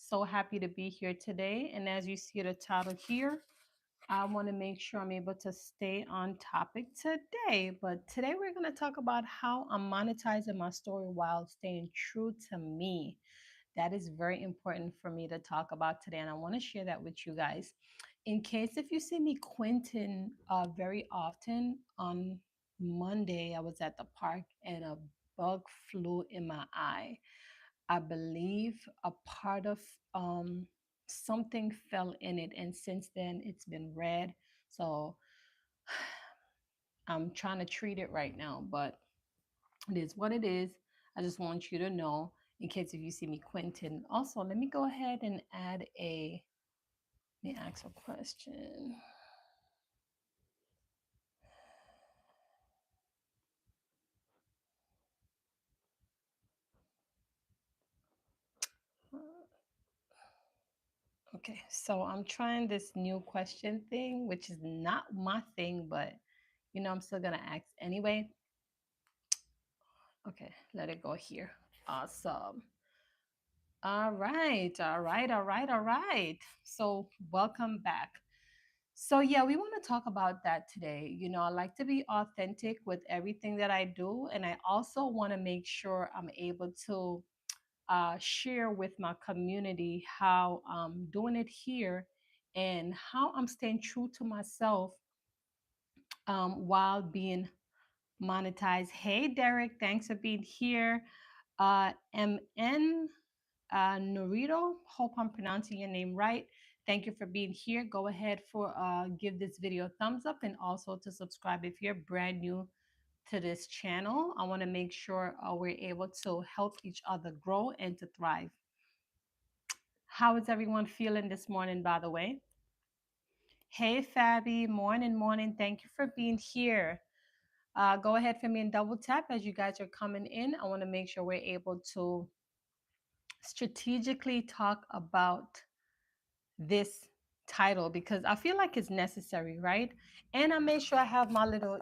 So happy to be here today. And as you see the title here, I want to make sure I'm able to stay on topic today. But today we're going to talk about how I'm monetizing my story while staying true to me. That is very important for me to talk about today. And I want to share that with you guys. In case if you see me Quentin very often on Monday, I was at the park and a bug flew in my eye. I believe a part of something fell in it, and since then it's been red. So I'm trying to treat it right now, but it is what it is. I just want you to know in case if you see me Quentin. Also, let me go ahead and add a. Let me ask a question. Okay, so I'm trying this new question thing, which is not my thing, but I'm still gonna ask anyway. Okay, let it go here. Awesome. All right, all right, all right, all right. So, welcome back. So, yeah, we want to talk about that today. I like to be authentic with everything that I do, and I also want to make sure I'm able to share with my community how I'm doing it here and how I'm staying true to myself while being monetized. Hey, Derek, thanks for being here. MN Norito, hope I'm pronouncing your name right. Thank you for being here. Go ahead for give this video a thumbs up and also to subscribe if you're brand new to this channel. I want to make sure we're able to help each other grow and to thrive. How is everyone feeling this morning, by the way? Hey, Fabi, morning, morning. Thank you for being here. Go ahead for me and double tap as you guys are coming in. I want to make sure we're able to strategically talk about this title because I feel like it's necessary, right? And I make sure I have my little,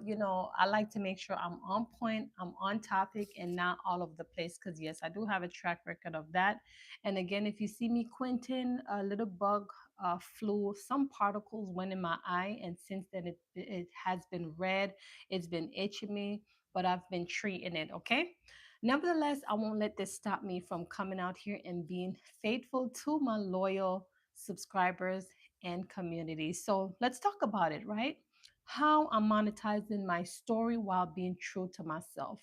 I like to make sure I'm on point, I'm on topic, and not all over the place. Because, yes, I do have a track record of that. And again, if you see me, Quentin, a little bug flew, some particles went in my eye. And since then, it has been red, it's been itching me, but I've been treating it, okay? Nevertheless, I won't let this stop me from coming out here and being faithful to my loyal subscribers and community. So let's talk about it, right? How I'm monetizing my story while being true to myself.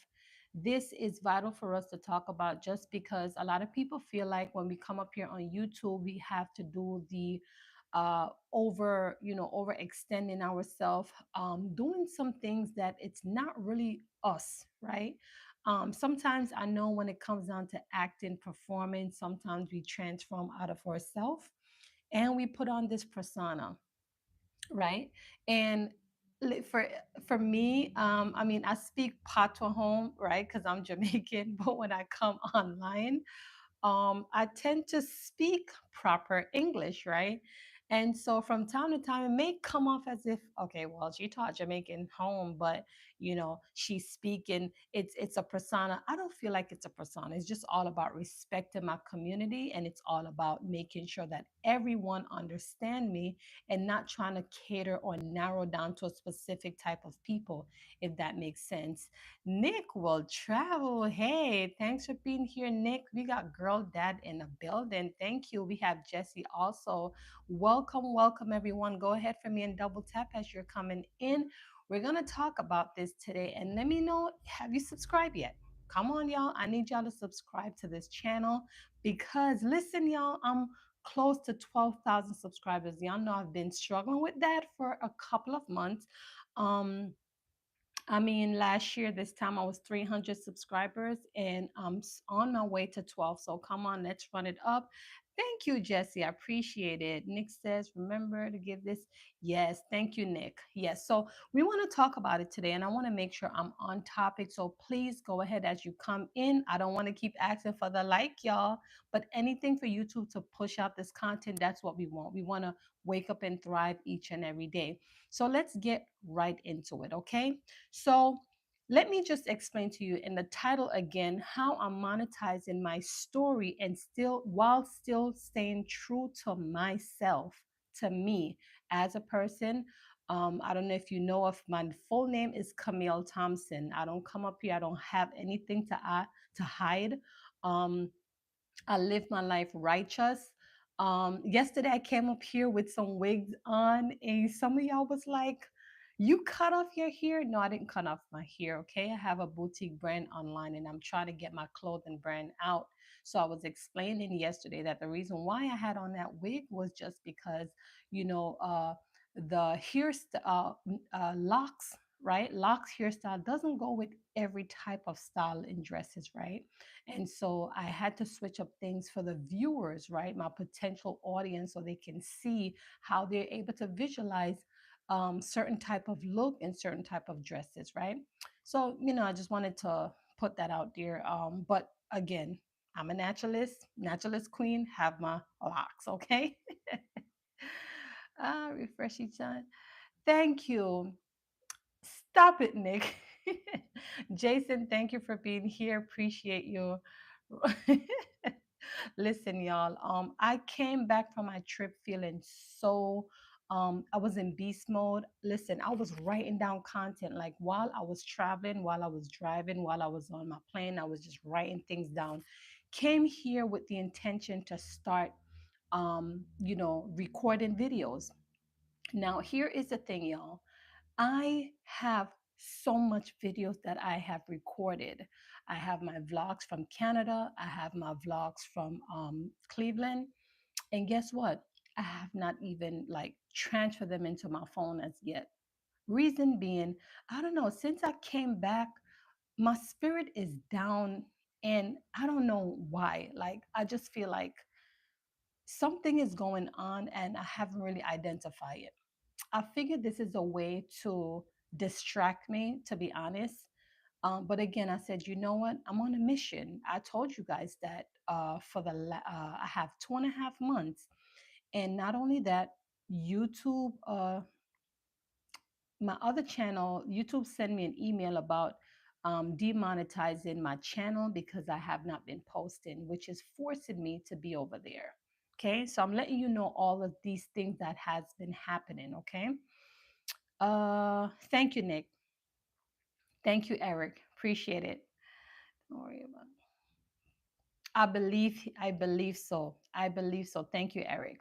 This is vital for us to talk about just because a lot of people feel like when we come up here on YouTube, we have to do the overextending ourselves, doing some things that it's not really us, right? Sometimes I know when it comes down to acting, performance, sometimes we transform out of ourselves and we put on this persona, right? And for me, I mean, I speak patois home, right? Because I'm Jamaican, but when I come online, I tend to speak proper English, right? And so from time to time, it may come off as if, okay, well, she taught Jamaican home, but she's speaking. It's a persona. I don't feel like it's a persona. It's just all about respecting my community, and it's all about making sure that everyone understand me and not trying to cater or narrow down to a specific type of people, if that makes sense. Nick will travel. Hey, thanks for being here, Nick. We got Girl Dad in the building. Thank you. We have Jesse also. Welcome, welcome, everyone. Go ahead for me and double tap as you're coming in. We're going to talk about this today. And let me know, have you subscribed yet? Come on, y'all. I need y'all to subscribe to this channel because, listen, y'all, I'm close to 12,000 subscribers. Y'all know I've been struggling with that for a couple of months. I mean, last year, this time I was 300 subscribers and I'm on my way to 12. So come on, let's run it up. Thank you, Jesse. I appreciate it. Nick says, remember to give this. Yes, thank you, Nick. Yes. So we want to talk about it today and I want to make sure I'm on topic. So please go ahead as you come in. I don't want to keep asking for the like, y'all, but anything for YouTube to push out this content, that's what we want. We want to wake up and thrive each and every day. So let's get right into it, okay? So Let me just explain to you in the title again how I'm monetizing my story and still while still staying true to myself, to me as a person. I don't know if you know if my full name is Camille Thompson. I don't come up here. I don't have anything to hide. Um, I live my life righteous. Yesterday I came up here with some wigs on, and some of y'all was like, "You cut off your hair?" No, I didn't cut off my hair. Okay, I have a boutique brand online, and I'm trying to get my clothing brand out. So I was explaining yesterday that the reason why I had on that wig was just because, you know, the locks, right? Locks hairstyle doesn't go with every type of style in dresses, right? And so I had to switch up things for the viewers, right? My potential audience, so they can see how they're able to visualize certain type of look and certain type of dresses, right? So, I just wanted to put that out there. But again, I'm a naturalist queen, have my locks, okay? Refresh each other. Thank you. Stop it, Nick. Jason, thank you for being here. Appreciate you. Listen, y'all. I came back from my trip feeling so I was in beast mode. Listen, I was writing down content like while I was traveling, while I was driving, while I was on my plane, I was just writing things down. Came here with the intention to start recording videos. Now, here is the thing, y'all. I have so much videos that I have recorded. I have my vlogs from Canada. I have my vlogs from Cleveland. And guess what? I have not even like transferred them into my phone as yet. Reason being, I don't know, since I came back, my spirit is down and I don't know why. Like, I just feel like something is going on and I haven't really identified it. I figured this is a way to distract me, to be honest. But again, I said, you know what? I'm on a mission. I told you guys that I have 2.5 months, and not only that, YouTube, my other channel, YouTube sent me an email about demonetizing my channel because I have not been posting, which is forcing me to be over there. Okay, so I'm letting you know all of these things that has been happening. Okay. Thank you, Nick. Thank you, Eric. Appreciate it. Don't worry about it. I believe so. I believe so. Thank you, Eric.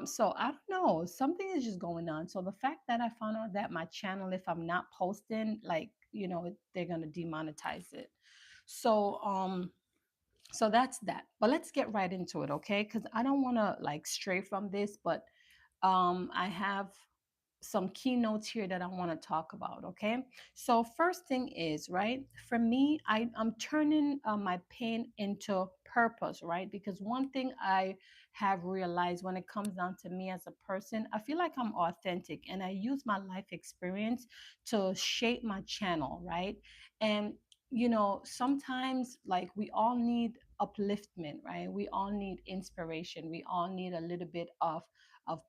So I don't know. Something is just going on. So the fact that I found out that my channel, if I'm not posting, like, they're gonna demonetize it. So so that's that. But let's get right into it, okay? Because I don't wanna like stray from this, but I have some keynotes here that I want to talk about. Okay. So, first thing is, right, for me, I'm turning my pain into purpose, right? Because one thing I have realized when it comes down to me as a person, I feel like I'm authentic and I use my life experience to shape my channel, right? And sometimes like we all need upliftment, right? We all need inspiration. We all need a little bit of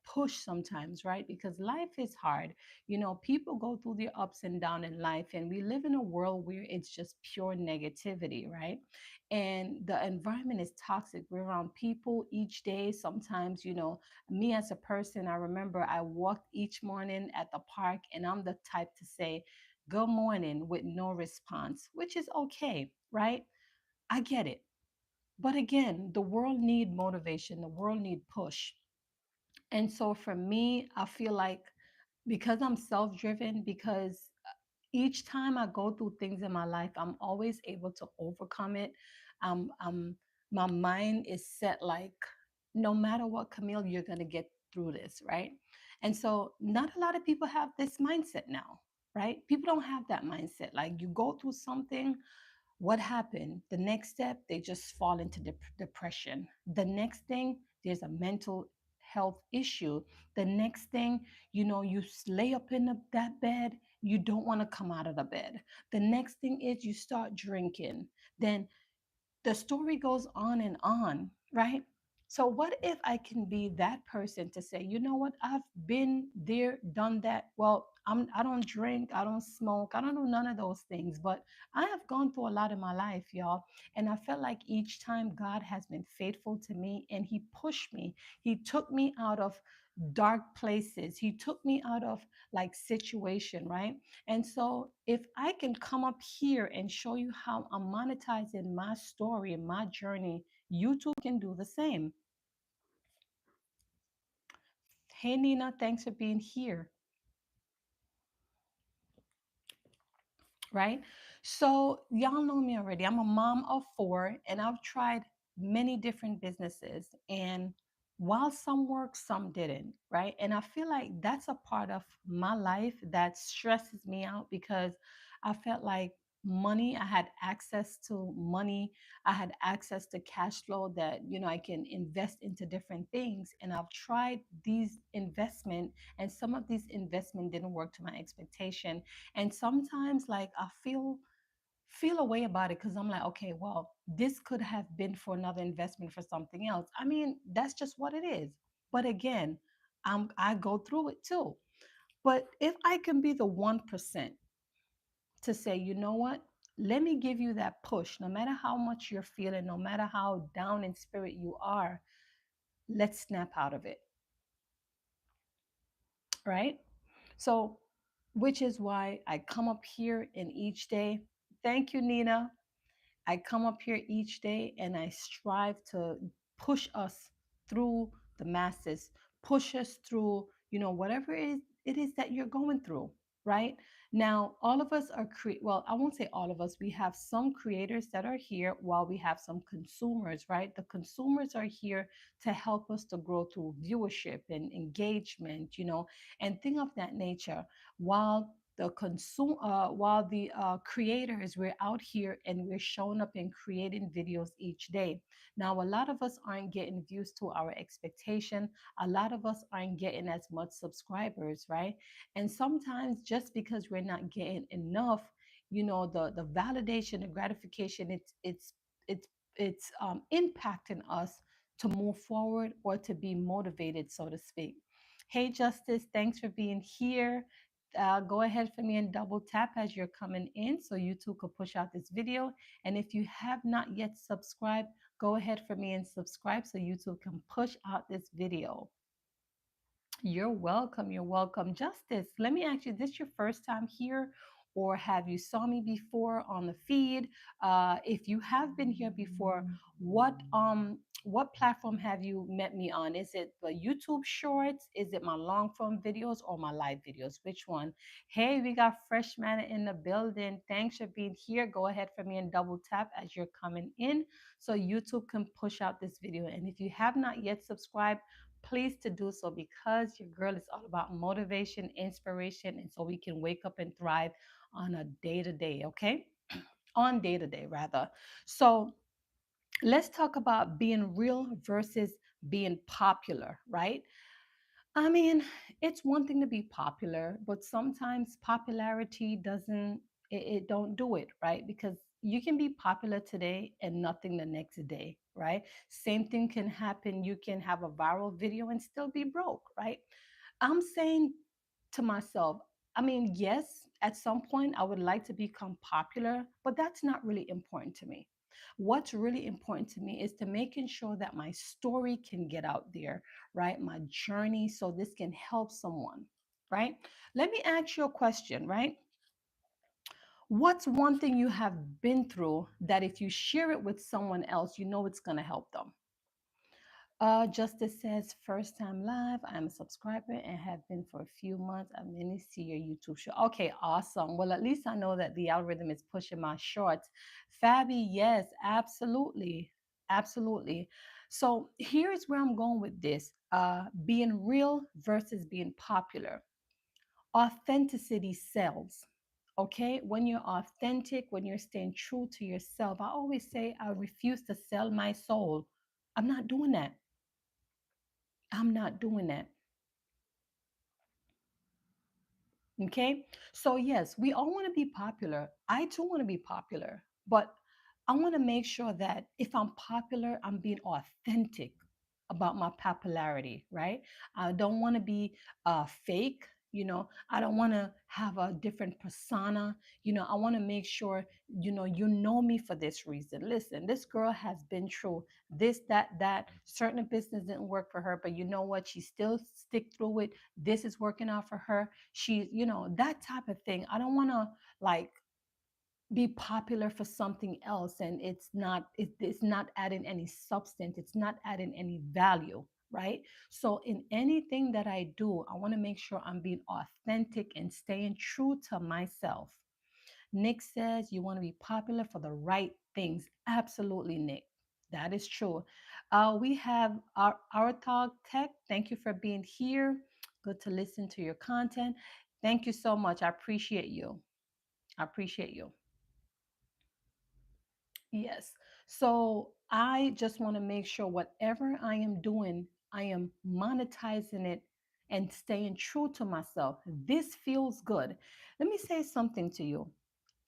push sometimes, right? Because life is hard. People go through their ups and downs in life, and we live in a world where it's just pure negativity, right? And the environment is toxic. We're around people each day. Sometimes, me as a person, I remember I walked each morning at the park, and I'm the type to say, good morning with no response, which is okay, right? I get it. But again, the world need motivation, the world need push. And so for me, I feel like because I'm self driven, because each time I go through things in my life, I'm always able to overcome it. I'm my mind is set like, no matter what, Camille, you're going to get through this, right? And so, not a lot of people have this mindset now, right? People don't have that mindset. Like, you go through something, what happened? The next step, they just fall into depression. The next thing, there's a mental health issue. The next thing, you lay up in that bed, you don't want to come out of the bed. The next thing is you start drinking. Then the story goes on, right? So, what if I can be that person to say, you know what, I've been there, done that? Well, I don't drink, I don't smoke, I don't do none of those things. But I have gone through a lot in my life, y'all. And I felt like each time God has been faithful to me and He pushed me. He took me out of dark places. He took me out of like situation, right? And so if I can come up here and show you how I'm monetizing my story and my journey, you too can do the same. Hey Nina, thanks for being here. Right? So, y'all know me already. I'm a mom of four, and I've tried many different businesses. And while some work, some didn't, right? And I feel like that's a part of my life that stresses me out because I felt like money, I had access to money, I had access to cash flow that, I can invest into different things. And I've tried these investment, and some of these investment didn't work to my expectation. And sometimes like I feel a way about it because I'm like, okay, well, this could have been for another investment for something else. I mean, that's just what it is. But again, I go through it too. But if I can be the 1% to say, you know what, let me give you that push, no matter how much you're feeling, no matter how down in spirit you are, let's snap out of it, right? So, which is why I come up here in each day. Thank you, Nina. I come up here each day and I strive to push us through the masses, push us through, whatever it is that you're going through, right? Now, all of us are well, I won't say all of us. We have some creators that are here while we have some consumers, right? The consumers are here to help us to grow through viewership and engagement, and thing of that nature. While the creators, we're out here and we're showing up and creating videos each day. Now a lot of us aren't getting views to our expectation. A lot of us aren't getting as much subscribers, right? And sometimes just because we're not getting enough, the validation, the gratification, it's impacting us to move forward or to be motivated, so to speak. Hey Justice, thanks for being here. Go ahead for me and double tap as you're coming in so you too could push out this video. And if you have not yet subscribed, go ahead for me and subscribe so you too can push out this video. You're welcome. You're welcome. Justice, let me ask you, this your first time here or have you saw me before on the feed? If you have been here before, what platform have you met me on? Is it the YouTube shorts? Is it my long form videos or my live videos? Which one? Hey, we got Fresh Manna in the building. Thanks for being here. Go ahead for me and double tap as you're coming in so YouTube can push out this video. And if you have not yet subscribed, please to do so because your girl is all about motivation, inspiration, and so we can wake up and thrive on a day to day, okay? On day to day, rather. So let's talk about being real versus being popular, right? I mean, it's one thing to be popular, but sometimes popularity it don't do it, right? Because you can be popular today and nothing the next day, right? Same thing can happen. You can have a viral video and still be broke, right? I'm saying to myself, I mean, yes, at some point I would like to become popular, but that's not really important to me. What's really important to me is to making sure that my story can get out there, right? My journey, so this can help someone, right? Let me ask you a question, right? What's one thing you have been through that if you share it with someone else, you know it's going to help them? Justice says, first time live. I'm a subscriber and have been for a few months. I mainly see your YouTube show. Okay, awesome. Well, at least I know that the algorithm is pushing my shorts. Fabi, yes, absolutely. Absolutely. So here's where I'm going with this being real versus being popular. Authenticity sells. Okay, when you're authentic, when you're staying true to yourself, I always say, I refuse to sell my soul. I'm not doing that. I'm not doing that. Okay. So, yes, we all want to be popular. I too want to be popular, but I want to make sure that if I'm popular, I'm being authentic about my popularity, right? I don't want to be fake. I don't want to have a different persona. I want to make sure, you know me for this reason. Listen, this girl has been through this, that certain business didn't work for her, but you know what? She still stick through it. This is working out for her. She, that type of thing. I don't want to like be popular for something else, and it's not adding any substance, it's not adding any value, right? So in anything that I do, I want to make sure I'm being authentic and staying true to myself. Nick says you want to be popular for the right things. Absolutely, Nick. That is true. We have our talk tech. Thank you for being here. Good to listen to your content. Thank you so much. I appreciate you. I appreciate you. Yes. So I just want to make sure whatever I am doing, I am monetizing it and staying true to myself. This feels good. Let me say something to you.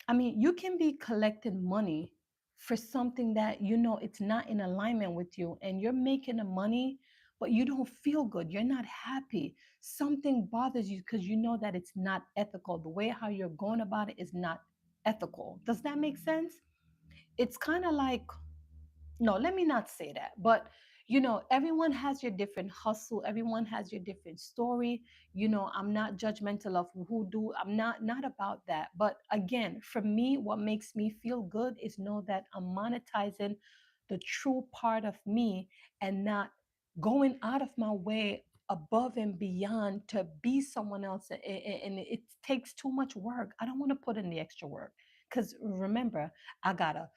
I mean, you can be collecting money for something that it's not in alignment with you, and you're making the money, but you don't feel good. You're not happy. Something bothers you because you know that it's not ethical. The way how you're going about it is not ethical. Does that make sense? It's kind of like, no, let me not say that. But everyone has your different hustle, everyone has your different story. I'm not judgmental of who do. I'm not about that. But again, for me, what makes me feel good is know that I'm monetizing the true part of me, and not going out of my way above and beyond to be someone else. And it takes too much work. I don't want to put in the extra work, because remember, I gotta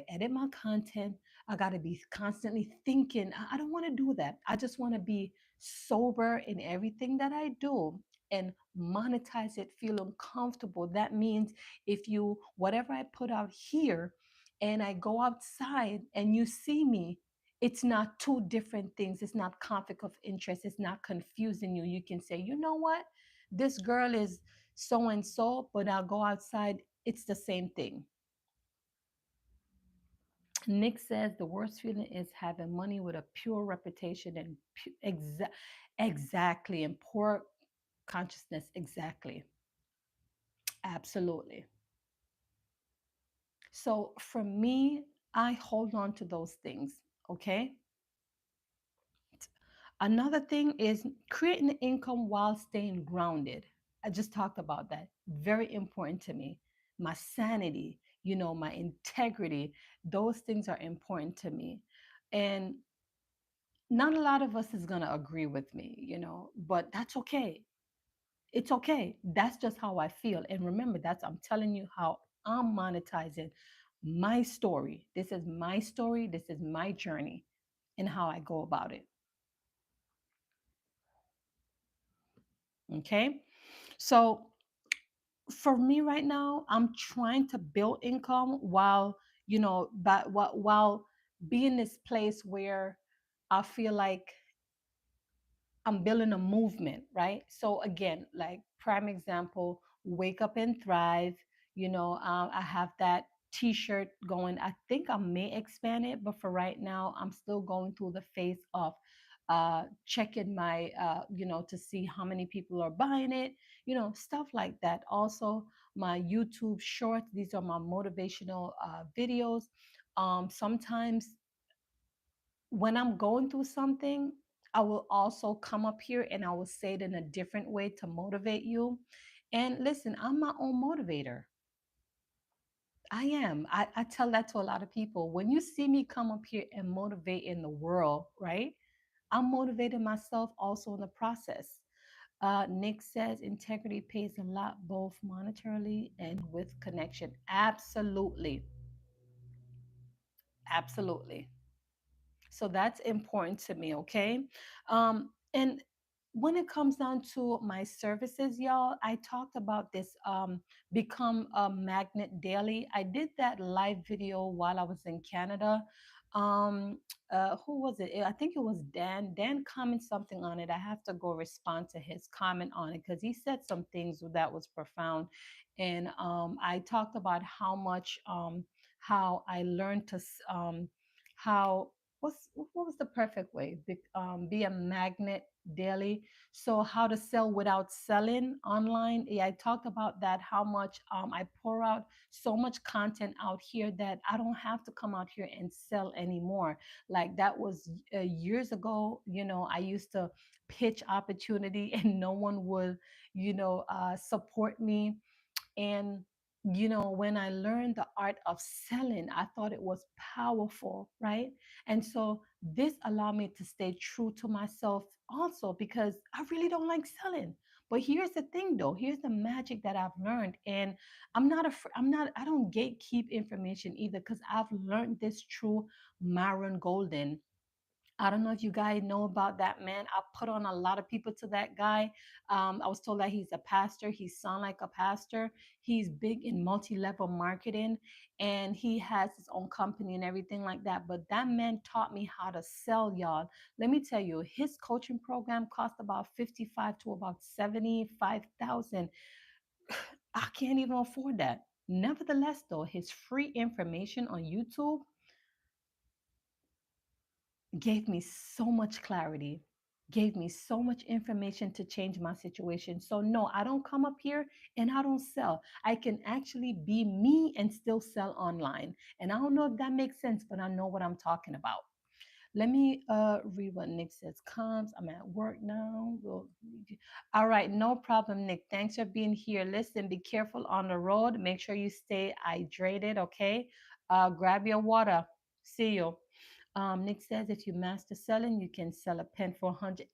edit my content. I gotta be constantly thinking. I don't want to do that. I just want to be sober in everything that I do and monetize it, feeling comfortable. That means if you whatever I put out here and I go outside and you see me, it's not two different things. It's not conflict of interest. It's not confusing you. You can say, you know what? This girl is so and so, but I'll go outside. It's the same thing. Nick says the worst feeling is having money with a pure reputation and exactly, and poor consciousness. Exactly. Absolutely. So for me, I hold on to those things. Okay. Another thing is creating income while staying grounded. I just talked about that. Very important to me. My sanity, my integrity, those things are important to me. And not a lot of us is going to agree with me, but that's okay. It's okay. That's just how I feel. And remember, I'm telling you how I'm monetizing my story. This is my story. This is my journey and how I go about it. Okay. So for me right now, I'm trying to build income while, while being this place where I feel like I'm building a movement, right? So again, like prime example, wake up and thrive. I have that T-shirt going. I think I may expand it, but for right now, I'm still going through the phase of checking my, to see how many people are buying it. Stuff like that. Also, my YouTube shorts. These are my motivational videos. Sometimes when I'm going through something, I will also come up here and I will say it in a different way to motivate you. And listen, I'm my own motivator. I am. I tell that to a lot of people. When you see me come up here and motivate in the world, right? I'm motivating myself also in the process. Nick says integrity pays a lot, both monetarily and with connection. Absolutely. Absolutely. So that's important to me, okay? And when it comes down to my services, y'all, I talked about this become a magnet daily. I did that live video while I was in Canada. Um, who was it? I think it was Dan. Dan commented something on it. I have to go respond to his comment on it because he said some things that was profound. And I talked about how much how I learned to how what was the perfect way? Be a magnet daily. So how to sell without selling online. Yeah, I talked about that. How much I pour out so much content out here that I don't have to come out here and sell anymore. Like that was years ago. I used to pitch opportunity and no one would, support me. And when I learned the art of selling, I thought it was powerful, right? And so this allowed me to stay true to myself also, because I really don't like selling. But here's the thing though, here's the magic that I've learned. And I don't gatekeep information either, because I've learned this through Myron Golden. I don't know if you guys know about that man. I put on a lot of people to that guy. I was told that he's a pastor. He sounds like a pastor. He's big in multi-level marketing, and he has his own company and everything like that. But that man taught me how to sell, y'all. Let me tell you, his coaching program cost about 55 to about 75,000. I can't even afford that. Nevertheless, though, his free information on YouTube gave me so much clarity, gave me so much information to change my situation. So, no, I don't come up here and I don't sell. I can actually be me and still sell online. And I don't know if that makes sense, but I know what I'm talking about. Let me read what Nick says. Comes, I'm at work now. All right, no problem, Nick. Thanks for being here. Listen, be careful on the road. Make sure you stay hydrated, okay? Grab your water. See you. Nick says if you master selling, you can sell a pen for 100.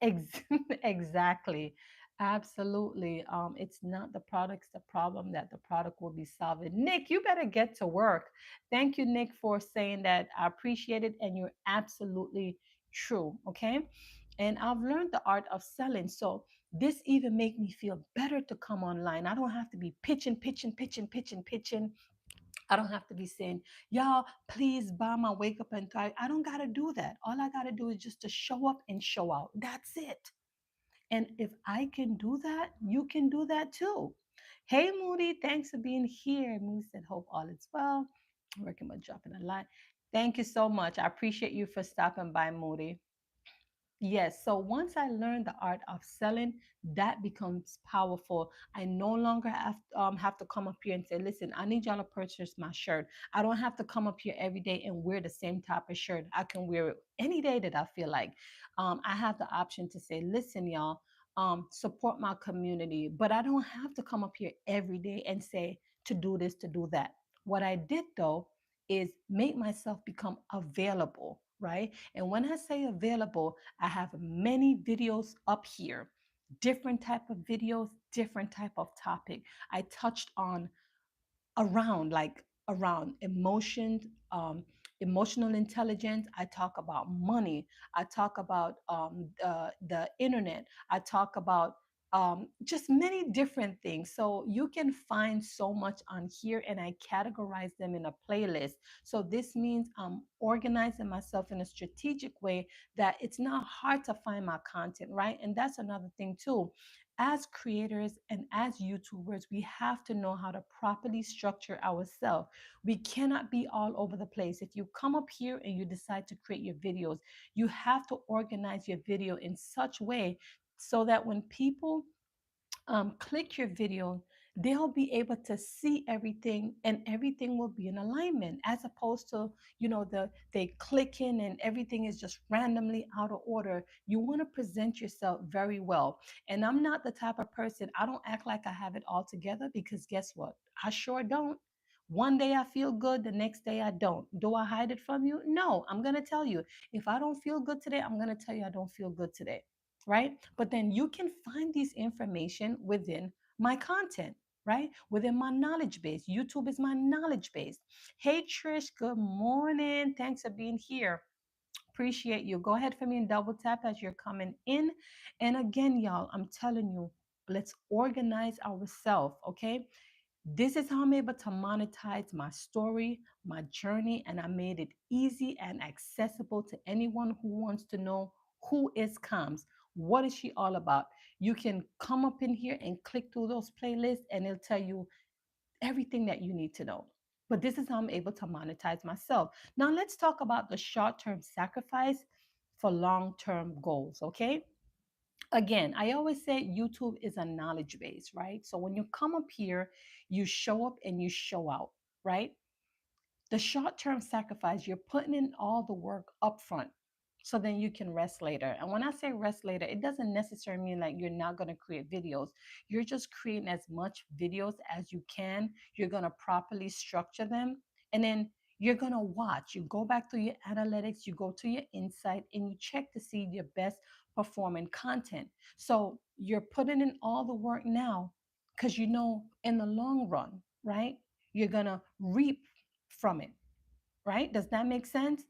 Exactly. Absolutely. It's not the product's the problem that the product will be solving. Nick, you better get to work. Thank you, Nick, for saying that. I appreciate it. And you're absolutely true. Okay. And I've learned the art of selling. So this even make me feel better to come online. I don't have to be pitching, pitching, pitching, pitching, pitching. I don't have to be saying, y'all, please buy my wake up and try. I don't got to do that. All I got to do is just to show up and show out. That's it. And if I can do that, you can do that too. Hey, Moody, thanks for being here. Moody said, hope all is well. Working with dropping a line. Thank you so much. I appreciate you for stopping by, Moody. Yes. So once I learned the art of selling, that becomes powerful. I no longer have to come up here and say, listen, I need y'all to purchase my shirt. I don't have to come up here every day and wear the same type of shirt. I can wear it any day that I feel like. I have the option to say, listen, y'all, support my community. But I don't have to come up here every day and say to do this, to do that. What I did though is make myself become available, right? And when I say available, I have many videos up here, different type of videos, different type of topic. I touched on around emotions, emotional intelligence. I talk about money. I talk about the internet. I talk about just many different things. So you can find so much on here, and I categorize them in a playlist. So this means I'm organizing myself in a strategic way that it's not hard to find my content, right? And that's another thing too. As creators and as YouTubers, we have to know how to properly structure ourselves. We cannot be all over the place. If you come up here and you decide to create your videos, you have to organize your video in such way so that when people click your video, they'll be able to see everything and everything will be in alignment, as opposed to, they click in and everything is just randomly out of order. You want to present yourself very well. And I'm not the type of person, I don't act like I have it all together, because guess what? I sure don't. One day I feel good, the next day I don't. Do I hide it from you? No, I'm going to tell you. If I don't feel good today, I'm going to tell you I don't feel good today, right? But then you can find these information within my content, right? Within my knowledge base. YouTube is my knowledge base. Hey, Trish, good morning. Thanks for being here. Appreciate you. Go ahead for me and double tap as you're coming in. And again, y'all, I'm telling you, let's organize ourselves, okay? This is how I'm able to monetize my story, my journey, and I made it easy and accessible to anyone who wants to know who is Comes. What is she all about? You can come up in here and click through those playlists, and it'll tell you everything that you need to know. But this is how I'm able to monetize myself. Now, let's talk about the short term sacrifice for long term goals, okay? Again, I always say YouTube is a knowledge base, right? So when you come up here, you show up and you show out, right? The short term sacrifice, you're putting in all the work up front so then you can rest later. And when I say rest later, it doesn't necessarily mean like you're not going to create videos. You're just creating as much videos as you can. You're going to properly structure them. And then you're going to watch. You go back to your analytics, you go to your insight, and you check to see your best performing content. So you're putting in all the work now because you know in the long run, right? You're going to reap from it, right? Does that make sense?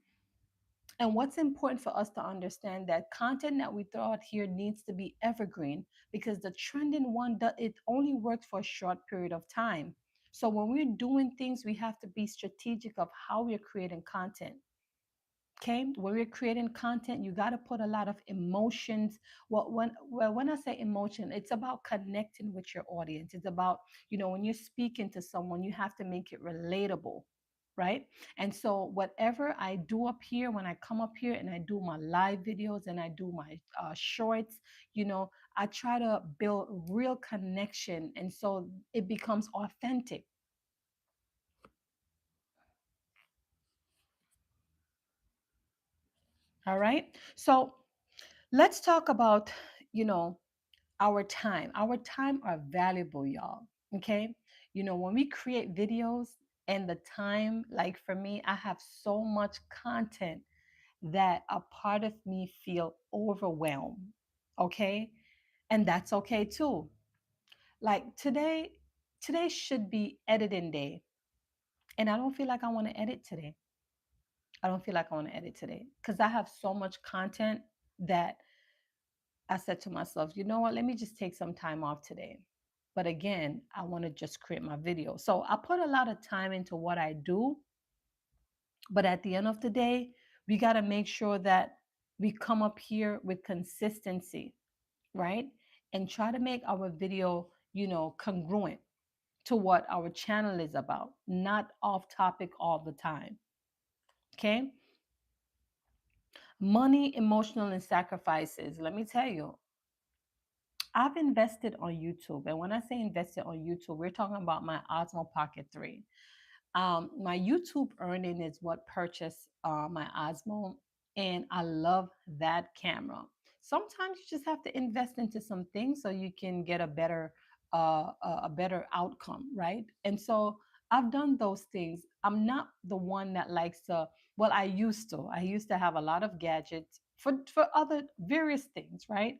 And what's important for us to understand that content that we throw out here needs to be evergreen because the trending one, it only works for a short period of time. So when we're doing things, we have to be strategic of how we're creating content. Okay, when we're creating content, you got to put a lot of emotions. When I say emotion, it's about connecting with your audience. It's about, when you're speaking to someone, you have to make it relatable, right? And so whatever I do up here, when I come up here and I do my live videos and I do my shorts, I try to build real connection, and so it becomes authentic. All right, so let's talk about, you know our time. Our time are valuable, y'all. Okay. When we create videos and the time, like for me, I have so much content that a part of me feel overwhelmed. Okay. And that's okay too. Like today should be editing day. And I don't feel like I want to edit today. I don't feel like I want to edit today because I have so much content that I said to myself, you know what, let me just take some time off today. But again, I want to just create my video. So I put a lot of time into what I do. But at the end of the day, we got to make sure that we come up here with consistency, right? And try to make our video, congruent to what our channel is about, not off topic all the time. Okay. Money, emotional, and sacrifices. Let me tell you, I've invested on YouTube. And when I say invested on YouTube, we're talking about my Osmo Pocket 3. My YouTube earning is what purchased my Osmo, and I love that camera. Sometimes you just have to invest into some things so you can get a better outcome, right? And so I've done those things. I'm not the one that likes to. Well, I used to. I used to have a lot of gadgets for other various things, right?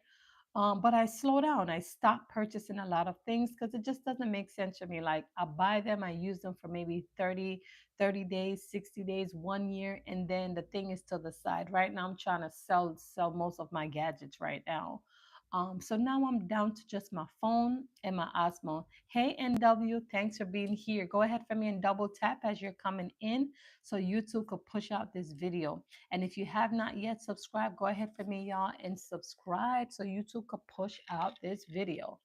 But I slow down. I stop purchasing a lot of things because it just doesn't make sense to me. Like I buy them, I use them for maybe 30 days, 60 days, 1 year, and then the thing is to the side. Right now I'm trying to sell most of my gadgets right now. So now I'm down to just my phone and my Osmo. Hey NW, thanks for being here. Go ahead for me and double tap as you're coming in so YouTube could push out this video. And if you have not yet subscribed, go ahead for me, y'all, and subscribe so YouTube could push out this video.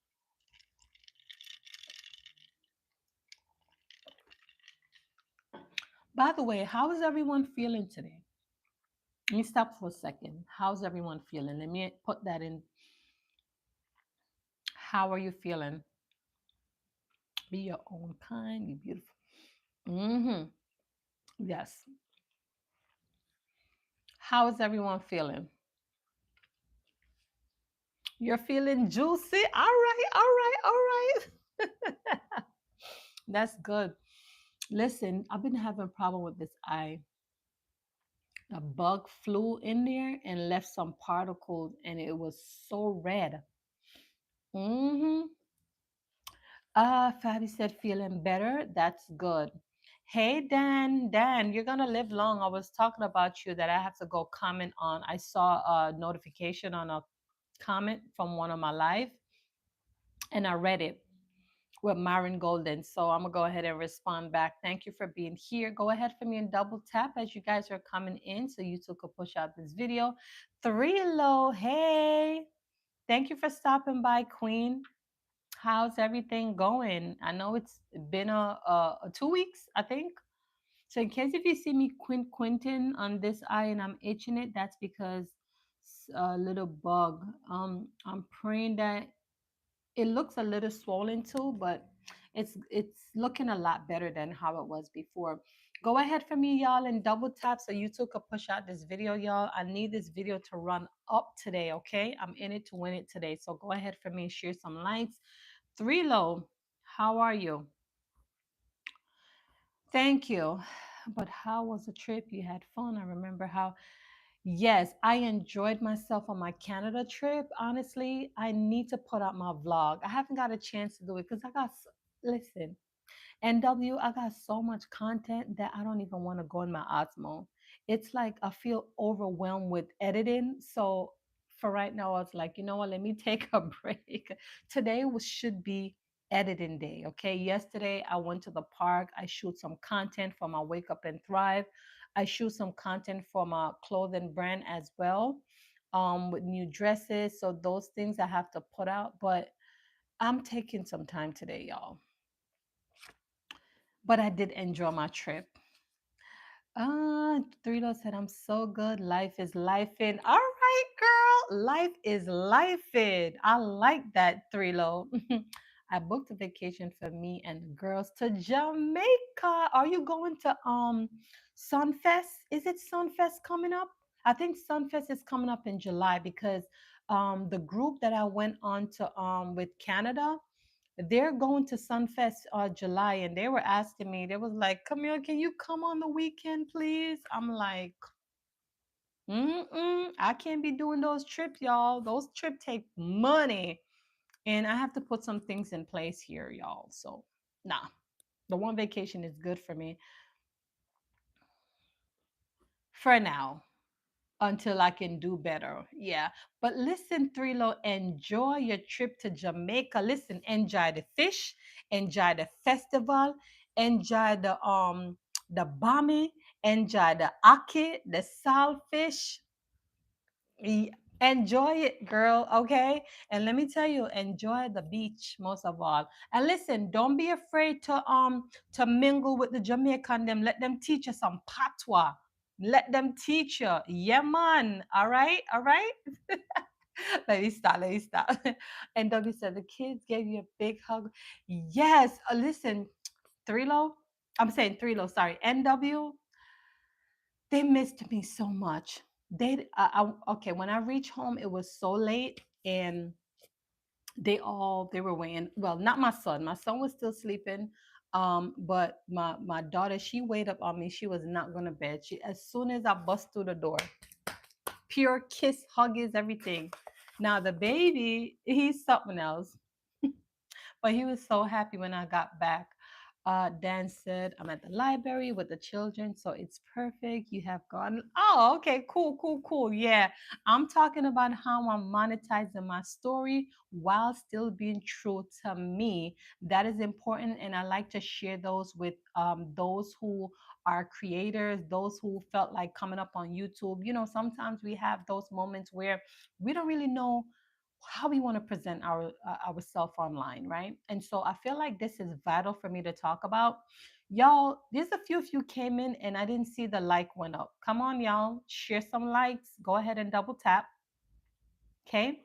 By the way, how is everyone feeling today? Let me stop for a second. How's everyone feeling? Let me put that in. How are you feeling? Be your own kind, be beautiful. Mm-hmm. Yes. How is everyone feeling? You're feeling juicy? All right, all right, all right. That's good. Listen, I've been having a problem with this eye. A bug flew in there and left some particles, and it was so red. Mm-hmm. Fabi said feeling better. That's good. Hey Dan, Dan, you're gonna live long. I was talking about you that I have to go comment on. I saw a notification on a comment from one of my live, and I read it with Myron Golden. So I'm gonna go ahead and respond back. Thank you for being here. Go ahead for me and double tap as you guys are coming in so you two could push out this video. Three low, hey. Thank you for stopping by, Queen. How's everything going? I know it's been a 2 weeks, I think. So in case if you see me quinting on this eye and I'm itching it, that's because a little bug. I'm praying that it looks a little swollen too, but it's looking a lot better than how it was before. Go ahead for me, y'all, and double tap so YouTube could push out this video, y'all. I need this video to run up today, okay? I'm in it to win it today. So go ahead for me, share some likes. Three low, how are you? Thank you. But how was the trip? You had fun. I remember how. Yes, I enjoyed myself on my Canada trip. Honestly, I need to put out my vlog. I haven't got a chance to do it because listen, NW, I got so much content that I don't even want to go in my Osmo. It's like I feel overwhelmed with editing. So for right now, I was like, you know what? Let me take a break. Today should be editing day. Okay. Yesterday, I went to the park. I shoot some content for my Wake Up and Thrive. I shoot some content for my clothing brand as well, with new dresses. So those things I have to put out. But I'm taking some time today, y'all. But I did enjoy my trip. Dorito said, I'm so good. Life is lifing. All right, girl. Life is lifing. I like that, Thrilo. I booked a vacation for me and the girls to Jamaica. Are you going to Sunfest? Is it Sunfest coming up? I think Sunfest is coming up in July because the group that I went on to with Canada, they're going to Sunfest July, and they were asking me, they was like, Camille, can you come on the weekend, please? I'm like, I can't be doing those trips, y'all. Those trips take money. And I have to put some things in place here, y'all. So, nah, the one vacation is good for me for now, until I can do better. Yeah. But listen, Thrilo, enjoy your trip to Jamaica. Listen, enjoy the fish, enjoy the festival, enjoy the bami, enjoy the aki, the saltfish. E- Enjoy it, girl. Okay. And let me tell you, enjoy the beach most of all. And listen, don't be afraid to mingle with the Jamaican them. Let them teach you some patois. Let them teach you. Yeah, man. All right. All right. Let me stop. Let me stop. And W said the kids gave you a big hug. Yes. Listen, Thrilo. I'm saying Thrilo. Sorry. NW. They missed me so much. Okay, when I reached home, it was so late, and they were waiting. Well, not my son. My son was still sleeping. But my daughter, she weighed up on me. She was not going to bed. She, as soon as I bust through the door, pure kiss, huggies, everything. Now the baby, he's something else. But he was so happy when I got back. Dan said, I'm at the library with the children, so it's perfect. You have gone. Oh, okay, cool, cool, cool. Yeah, I'm talking about how I'm monetizing my story while still being true to me. That is important, and I like to share those with those who are creators, those who felt like coming up on YouTube. You know, sometimes we have those moments where we don't really know how we want to present ourselves online, right? And so I feel like this is vital for me to talk about. Y'all, there's a few of you came in and I didn't see the like went up. Come on, y'all, share some likes. Go ahead and double tap. Okay.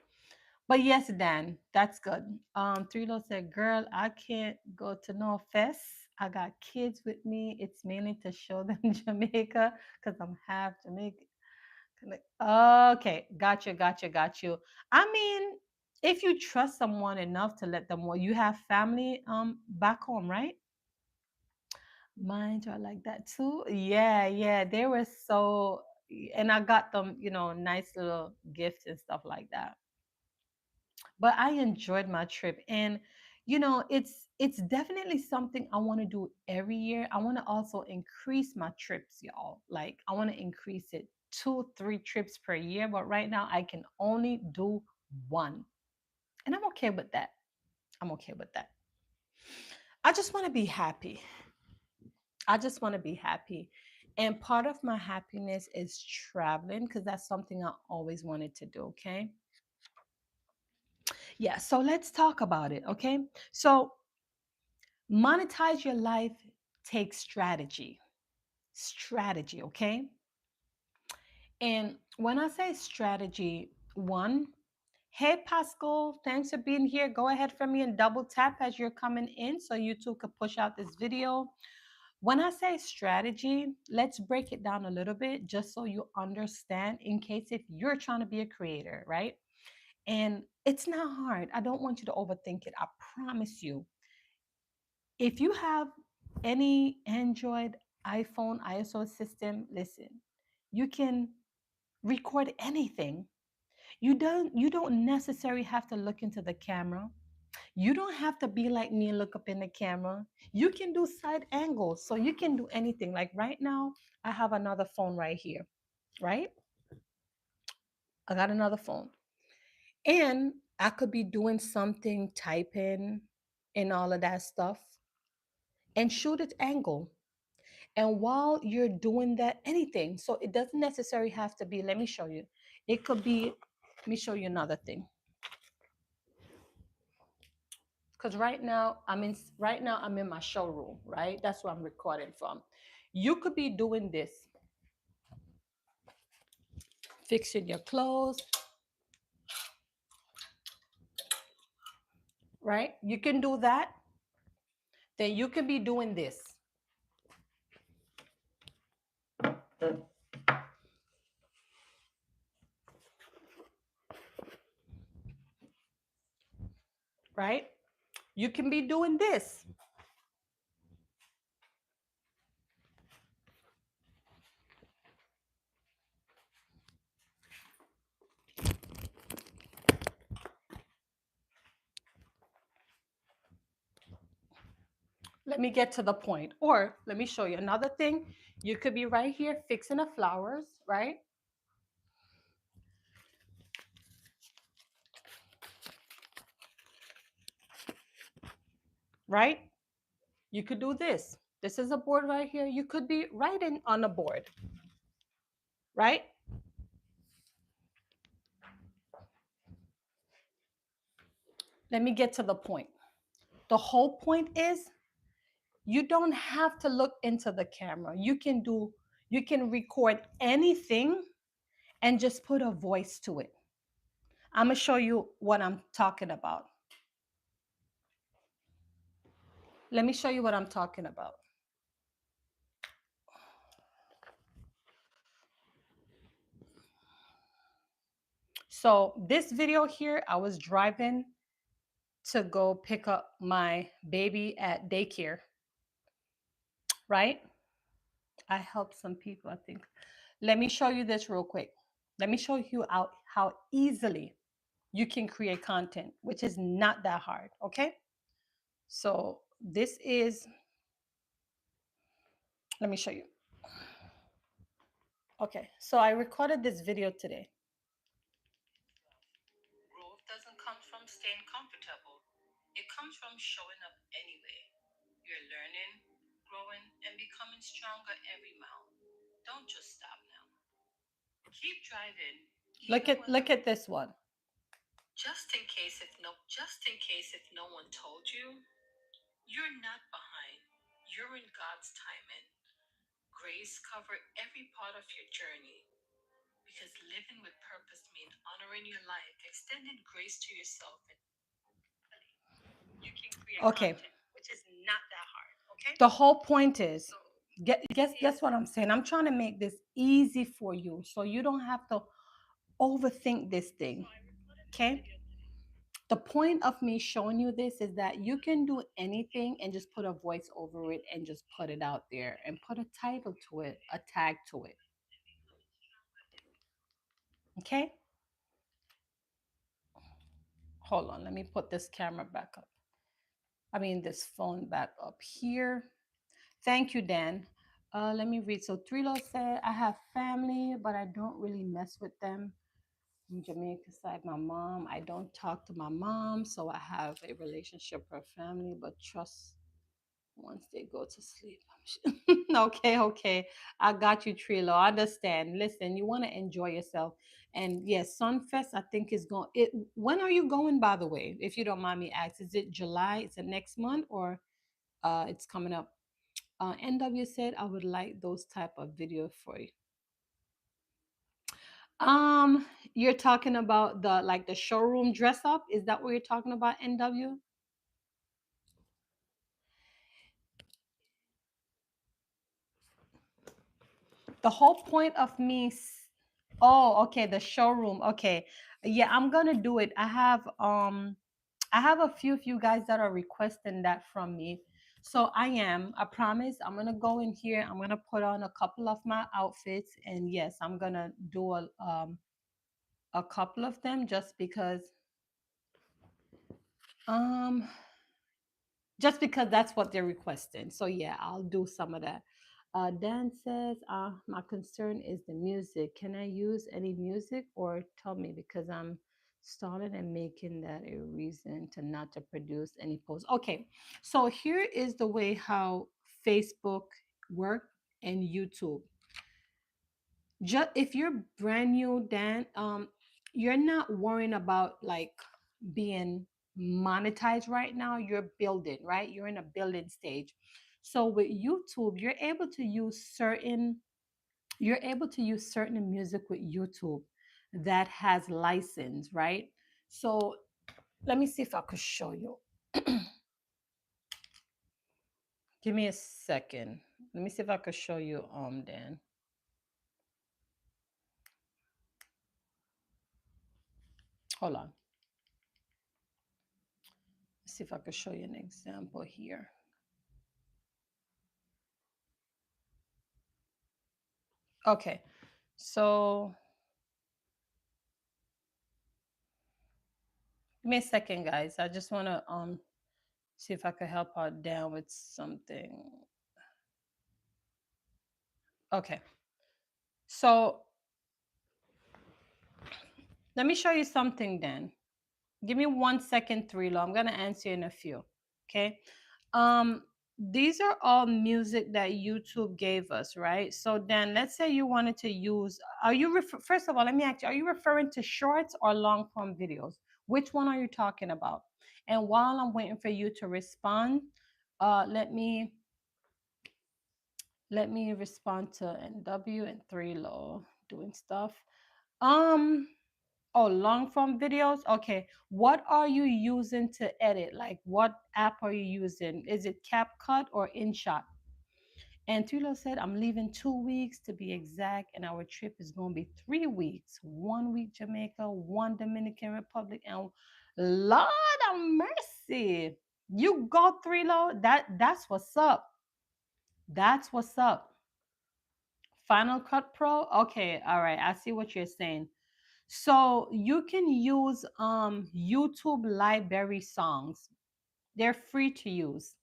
But yes, Dan, that's good. Thrilo said, girl, I can't go to no fest. I got kids with me. It's mainly to show them Jamaica because I'm half Jamaican. Okay, gotcha, gotcha, got you. I mean, if you trust someone enough to let them, well, you have family back home, right? Mine are like that too. Yeah, yeah, they were so, and I got them, nice little gifts and stuff like that. But I enjoyed my trip, and it's definitely something I want to do every year. I want to also increase my trips, y'all. Like I want to increase it 2 3 trips per year, but right now I can only do one, and I'm okay with that. I'm okay with that. I just want to be happy. I just want to be happy. And part of my happiness is traveling because that's something I always wanted to do. Okay. Yeah. So let's talk about it. Okay. So monetize your life takes strategy. strategy, okay? And when I say strategy, one, hey Pascal, thanks for being here. Go ahead for me and double tap as you're coming in so you too could push out this video. When I say strategy, let's break it down a little bit just so you understand in case if you're trying to be a creator, right? And it's not hard. I don't want you to overthink it. I promise you. If you have any Android, iPhone, ISO system, listen, you can record anything. You don't necessarily have to look into the camera. You don't have to be like me and look up in the camera. You can do side angles. So you can do anything. Like right now, I have another phone right here, right? I got another phone. And I could be doing something, typing and all of that stuff and shoot its angle. And while you're doing that, anything. So it doesn't necessarily have to be, let me show you. It could be, let me show you another thing. Because right now I'm in my showroom, right? That's where I'm recording from. You could be doing this, fixing your clothes, right? You can do that. Then you could be doing this, right? You can be doing this. Let me get to the point. Or let me show you another thing. You could be right here fixing the flowers, right? Right? You could do this. This is a board right here. You could be writing on a board, right? Let me get to the point. The whole point is you don't have to look into the camera. You can record anything and just put a voice to it. I'm going to show you what I'm talking about. Let me show you what I'm talking about. So this video here, I was driving to go pick up my baby at daycare, right? I helped some people, I think. Let me show you this real quick. Let me show you how easily you can create content, which is not that hard, okay? So this is, let me show you. Okay, so I recorded this video today. Growth doesn't come from staying comfortable. It comes from showing up anyway. You're learning, growing, and becoming stronger every mile. Don't just stop now. Keep driving. Look at this one. Just in case if no one told you, you're not behind. You're in God's timing. Grace covered every part of your journey. Because living with purpose means honoring your life, extending grace to yourself, and you can create content, which is not that hard. Okay. The whole point is, guess what I'm saying. I'm trying to make this easy for you, so you don't have to overthink this thing. Okay. The point of me showing you this is that you can do anything and just put a voice over it and just put it out there and put a title to it, a tag to it. Okay. Hold on. Let me put this camera back up. This phone back up here. Thank you, Dan. Let me read. So Trilo said, I have family, but I don't really mess with them. From Jamaica side, my mom, I don't talk to my mom, so I have a relationship with her family, but trust once they go to sleep. Okay. I got you, Trilo. I understand. Listen, you want to enjoy yourself. And yes, Sunfest, I think is going. When are you going, by the way? If you don't mind me asking, is it July? Is it next month or it's coming up? NW said I would like those type of video for you. You're talking about the like the showroom dress up? Is that what you're talking about, NW? The whole point of oh, okay, the showroom. Okay. Yeah, I'm gonna do it. I have a few guys that are requesting that from me. So I promise I'm gonna go in here, I'm gonna put on a couple of my outfits, and yes, I'm gonna do a couple of them just because um that's what they're requesting. So yeah, I'll do some of that. Dan says, my concern is the music. Can I use any music or tell me because I'm started and making that a reason to not to produce any posts. Okay, so here is the way how Facebook work and YouTube. Just if you're brand new, Dan, you're not worrying about like being monetized right now. You're building, right? You're in a building stage. So with YouTube, you're able to use certain music with YouTube that has license, right? So let me see if I could show you. Give me a second. Let me see if I could show you Dan. Hold on. Let's see if I could show you an example here. Okay. So give me a second, guys. I just want to see if I could help out Dan with something. Okay. So let me show you something, Dan. Give me 1 second, Thrilo. I'm gonna answer in a few. Okay. Um, these are all music that YouTube gave us, right? So then let's say you wanted to use, first of all, let me ask you, are you referring to shorts or long form videos? Which one are you talking about? And while I'm waiting for you to respond, let me respond to NW and Thrilo doing stuff. Um, Oh, long form videos? Okay. What are you using to edit? Like, what app are you using? Is it CapCut or InShot? And Tulo said, I'm leaving 2 weeks to be exact, and our trip is going to be 3 weeks. 1 week Jamaica, one Dominican Republic, and Lord of mercy. You go, Thrilo. That's what's up. That's what's up. Final Cut Pro? Okay, all right. I see what you're saying. So you can use YouTube library songs. They're free to use.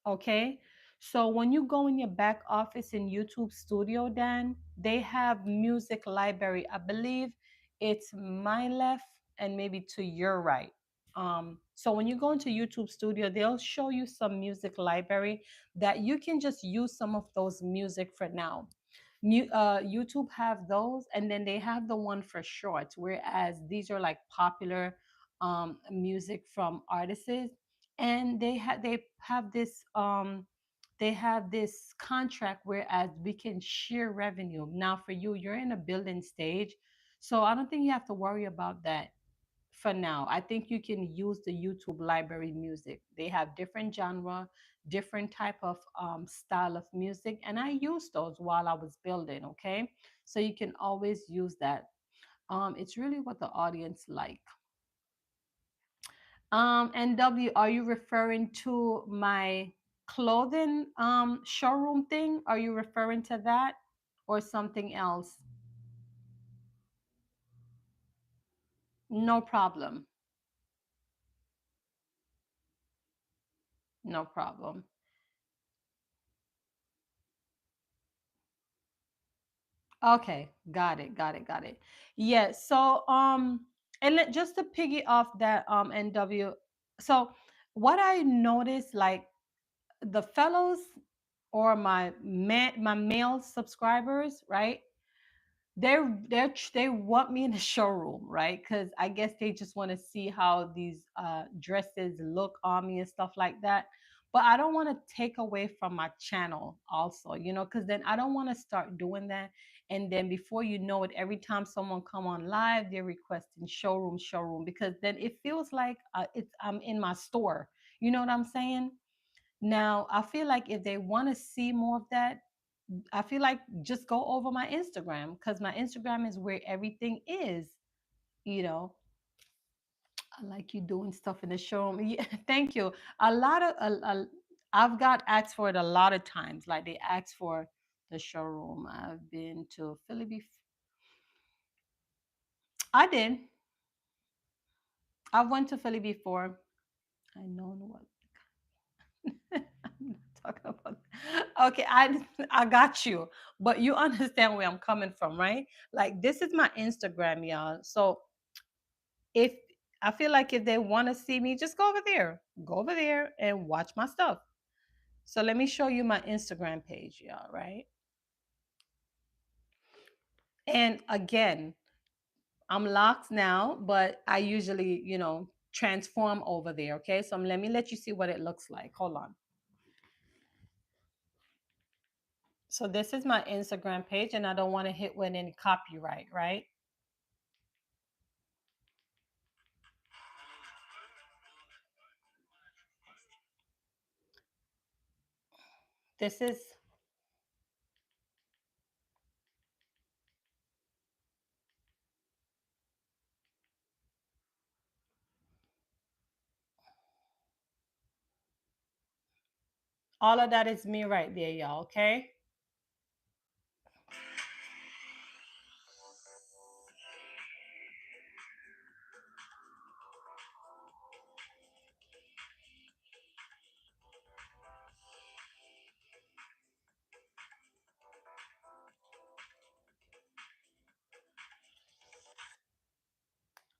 Okay. So when you go in your back office in YouTube Studio, Dan, they have music library. I believe it's my left and maybe to your right. So when you go into YouTube Studio, they'll show you some music library that you can just use some of those music for now. YouTube have those, and then they have the one for shorts, whereas these are like popular music from artists, and they have this contract whereas we can share revenue. Now for you, you're in a building stage, so I don't think you have to worry about that for now. I think you can use the YouTube library music. They have different genre, different type of style of music, and I used those while I was building. Okay, so you can always use that. It's really what the audience like. And W, are you referring to my clothing showroom thing? Are you referring to that or something else? No problem. No problem. Okay, got it, got it, got it. Yeah, so and just to piggy off that NW, so what I noticed, like the fellows or my male subscribers, right? They want me in the showroom, right? Because I guess they just want to see how these dresses look on me and stuff like that. but I don't want to take away from my channel also, because then I don't want to start doing that. And then before you know it, every time someone come on live, they're requesting showroom, showroom, because then it feels like I'm in my store. You know what I'm saying? Now, I feel like if they want to see more of that, I feel like just go over my Instagram, because my Instagram is where everything is. You know, I like you doing stuff in the showroom. Yeah, thank you. A lot of I've got asked for it a lot of times. Like they asked for the showroom. I've been to Philly. I did. I went to Philly before. I know what. I'm not talking about. Okay, I got you, but you understand where I'm coming from, right? Like this is my Instagram, y'all. So if I feel like if they want to see me, just go over there and watch my stuff. So let me show you my Instagram page, y'all, right? And again, I'm locked now, but I usually, transform over there. Okay. So let me let you see what it looks like. Hold on. So this is my Instagram page, and I don't want to hit with any copyright, right? This is all of that is me right there, y'all. Okay.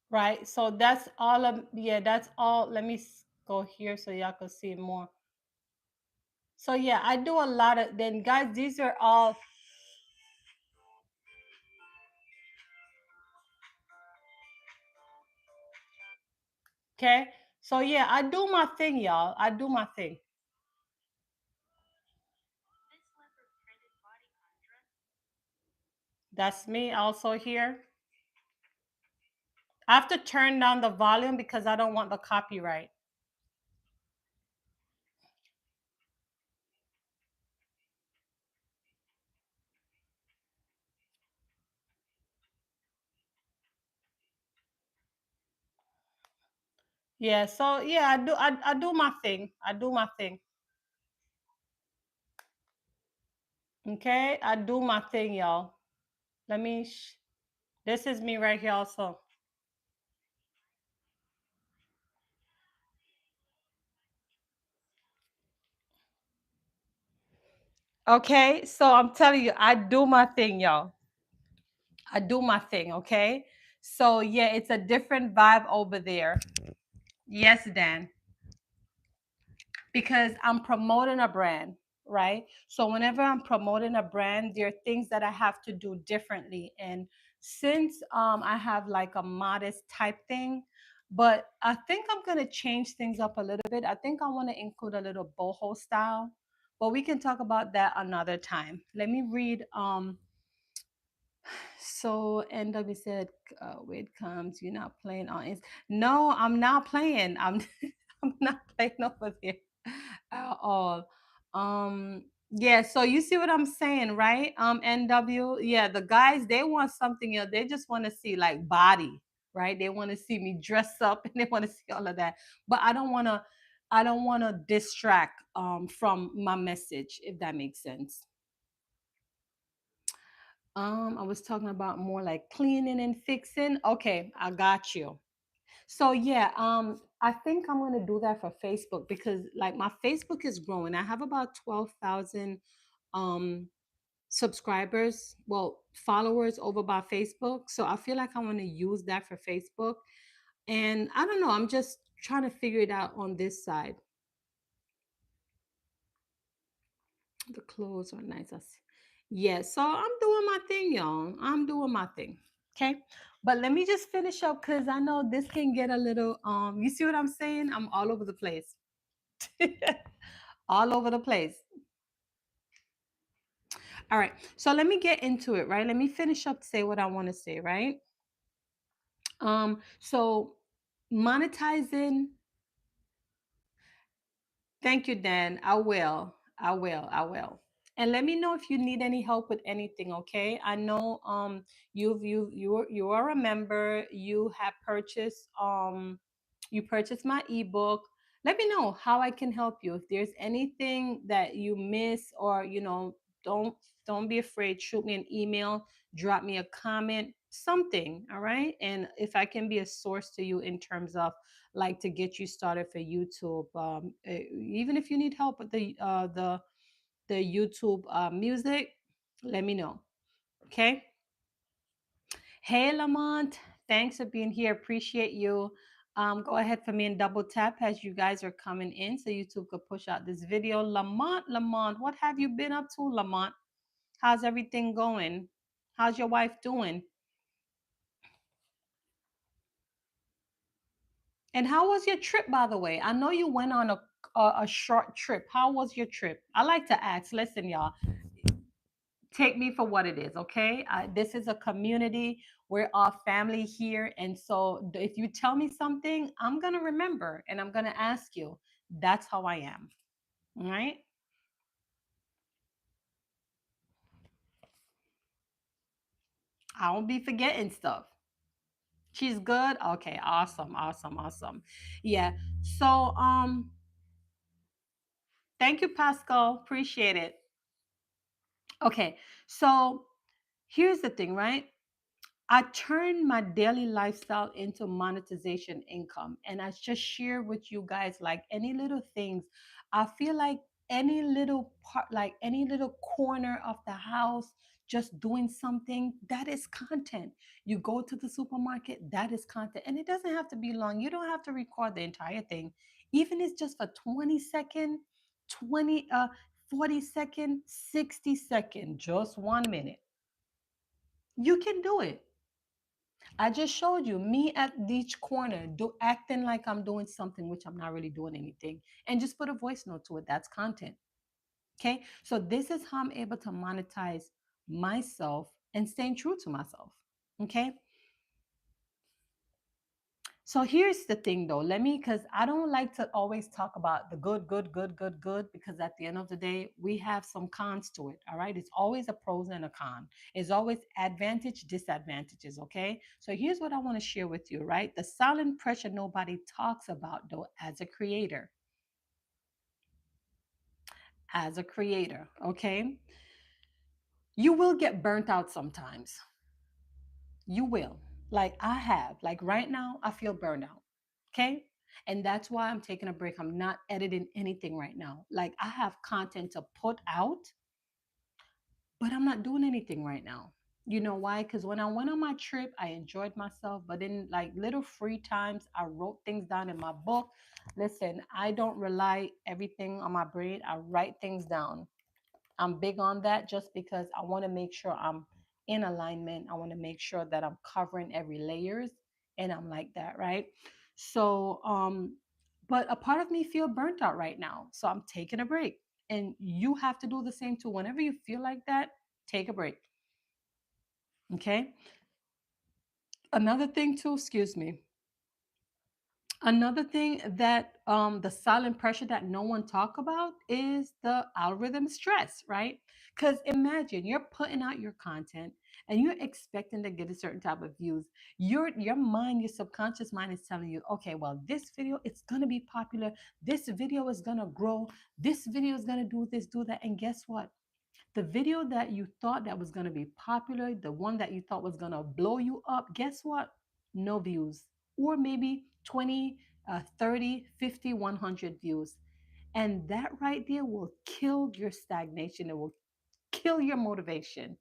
Right. So that's all of, yeah, that's all. Let me go here so y'all can see more. So yeah, I do a lot of, then guys, these are all, okay. So yeah, I do my thing, y'all. I do my thing. That's me also here. I have to turn down the volume because I don't want the copyright. Yeah, so yeah, I do my thing. I do my thing. Okay? I do my thing, y'all. Let me this is me right here also. Okay? So I'm telling you, I do my thing, y'all. I do my thing, okay? So yeah, it's a different vibe over there. Yes, Dan. Because I'm promoting a brand, right? So whenever I'm promoting a brand, there are things that I have to do differently. And since I have like a modest type thing, but I think I'm gonna change things up a little bit. I think I want to include a little boho style, but we can talk about that another time. Let me read. So NW said, "Where it comes, you're not playing on it." No, I'm not playing. I'm I'm not playing over there at all. Yeah. So you see what I'm saying, right? NW. Yeah, the guys they want something else. They just want to see like body, right? They want to see me dress up and they want to see all of that. But I don't want to. I don't want to distract from my message, if that makes sense. I was talking about more like cleaning and fixing. Okay, I got you. So yeah, I think I'm gonna do that for Facebook because like my Facebook is growing. I have about 12,000 um subscribers, well, followers over by Facebook. So I feel like I want to use that for Facebook. And I don't know, I'm just trying to figure it out on this side. The clothes are nice. Yeah, so I'm doing my thing, y'all. I'm doing my thing. Okay. But let me just finish up because I know this can get a little you see what I'm saying? I'm all over the place. all over the place. All right. So let me get into it, right? Let me finish up to say what I want to say, right? So monetizing. Thank you, Dan. I will. I will. I will. And let me know if you need any help with anything, okay? I know you are a member, you have purchased you purchased my ebook. Let me know how I can help you. If there's anything that you miss, or don't don't be afraid, shoot me an email, drop me a comment, something, all right? And if I can be a source to you in terms of like to get you started for YouTube. Even if you need help with the YouTube music, let me know. Okay. Hey Lamont, thanks for being here. Appreciate you. Go ahead for me and double tap as you guys are coming in so YouTube could push out this video. Lamont, what have you been up to, Lamont? How's everything going? How's your wife doing? And how was your trip, by the way? I know you went on a short trip. How was your trip? I like to ask. Listen, y'all, take me for what it is, okay? This is a community. We're all family here, and so if you tell me something, I'm gonna remember and I'm gonna ask you. That's how I am. All right. I won't be forgetting stuff. She's good. Okay. Awesome. Awesome. Awesome. Yeah. So thank you, Pascal. Appreciate it. Okay. So here's the thing, right? I turned my daily lifestyle into monetization income. And I just share with you guys like any little things. I feel like any little part, like any little corner of the house, just doing something, that is content. You go to the supermarket, that is content. And it doesn't have to be long. You don't have to record the entire thing. Even if it's just for 20 second, 20 40 second, 60 second, just 1 minute. You can do it. I just showed you me at each corner, acting like I'm doing something which I'm not really doing anything, and just put a voice note to it. That's content. Okay, so this is how I'm able to monetize myself and staying true to myself. Okay, so here's the thing though, let me, because I don't like to always talk about the good, because at the end of the day, we have some cons to it. All right. It's always a pros and a con. It's always advantage, disadvantages. Okay. So here's what I want to share with you, right? The silent pressure nobody talks about though, as a creator. As a creator, okay, you will get burnt out sometimes. You will. Like I have. Like right now, I feel burned out. Okay. And that's why I'm taking a break. I'm not editing anything right now. Like I have content to put out, but I'm not doing anything right now. You know why? Because when I went on my trip, I enjoyed myself. But in like little free times, I wrote things down in my book. Listen, I don't rely everything on my brain. I write things down. I'm big on that just because I want to make sure I'm in alignment. I want to make sure that I'm covering every layers, and I'm like that, right? So but a part of me feel burnt out right now. So I'm taking a break. And you have to do the same too. Whenever you feel like that, take a break. Okay? Another thing too, excuse me. Another thing that the silent pressure that no one talk about is the algorithm stress, right? Because imagine you're putting out your content and you're expecting to get a certain type of views. Your mind, your subconscious mind is telling you, okay, well, this video it's gonna be popular. This video is gonna grow. This video is gonna do this, do that. And guess what? The video that you thought that was going to be popular, the one that you thought was going to blow you up, guess what? No views. Or maybe 20, 30, 50, 100 views. And that right there will kill your stagnation. It will kill your motivation.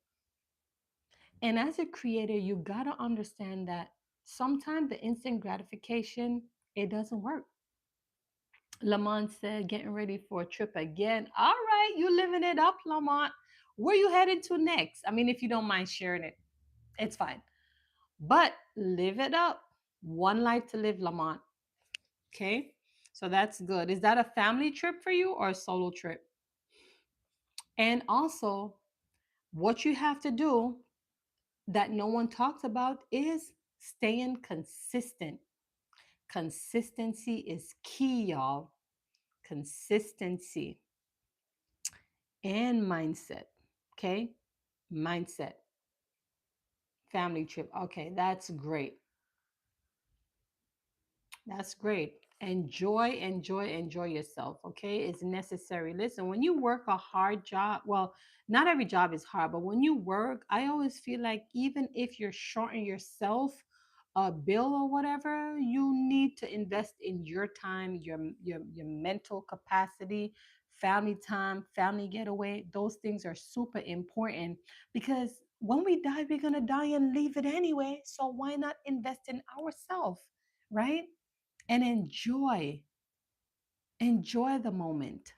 And as a creator, you got to understand that sometimes the instant gratification, it doesn't work. Lamont said, getting ready for a trip again. All right, you living it up, Lamont. Where you heading to next? I mean, if you don't mind sharing it, it's fine. But live it up. One life to live, Lamont. Okay. So that's good. Is that a family trip for you or a solo trip? And also, what you have to do that no one talks about is staying consistent. Consistency is key, y'all. Consistency and mindset. Okay? Mindset. Family trip. Okay, that's great. That's great. Enjoy yourself. Okay, it's necessary. Listen, when you work a hard job, well, not every job is hard, but when you work, I always feel like even if you're shorting yourself a bill or whatever, you need to invest in your time, your mental capacity, family time, family getaway. Those things are super important because when we die, we're gonna die and leave it anyway. So why not invest in ourselves, right? And enjoy the moment.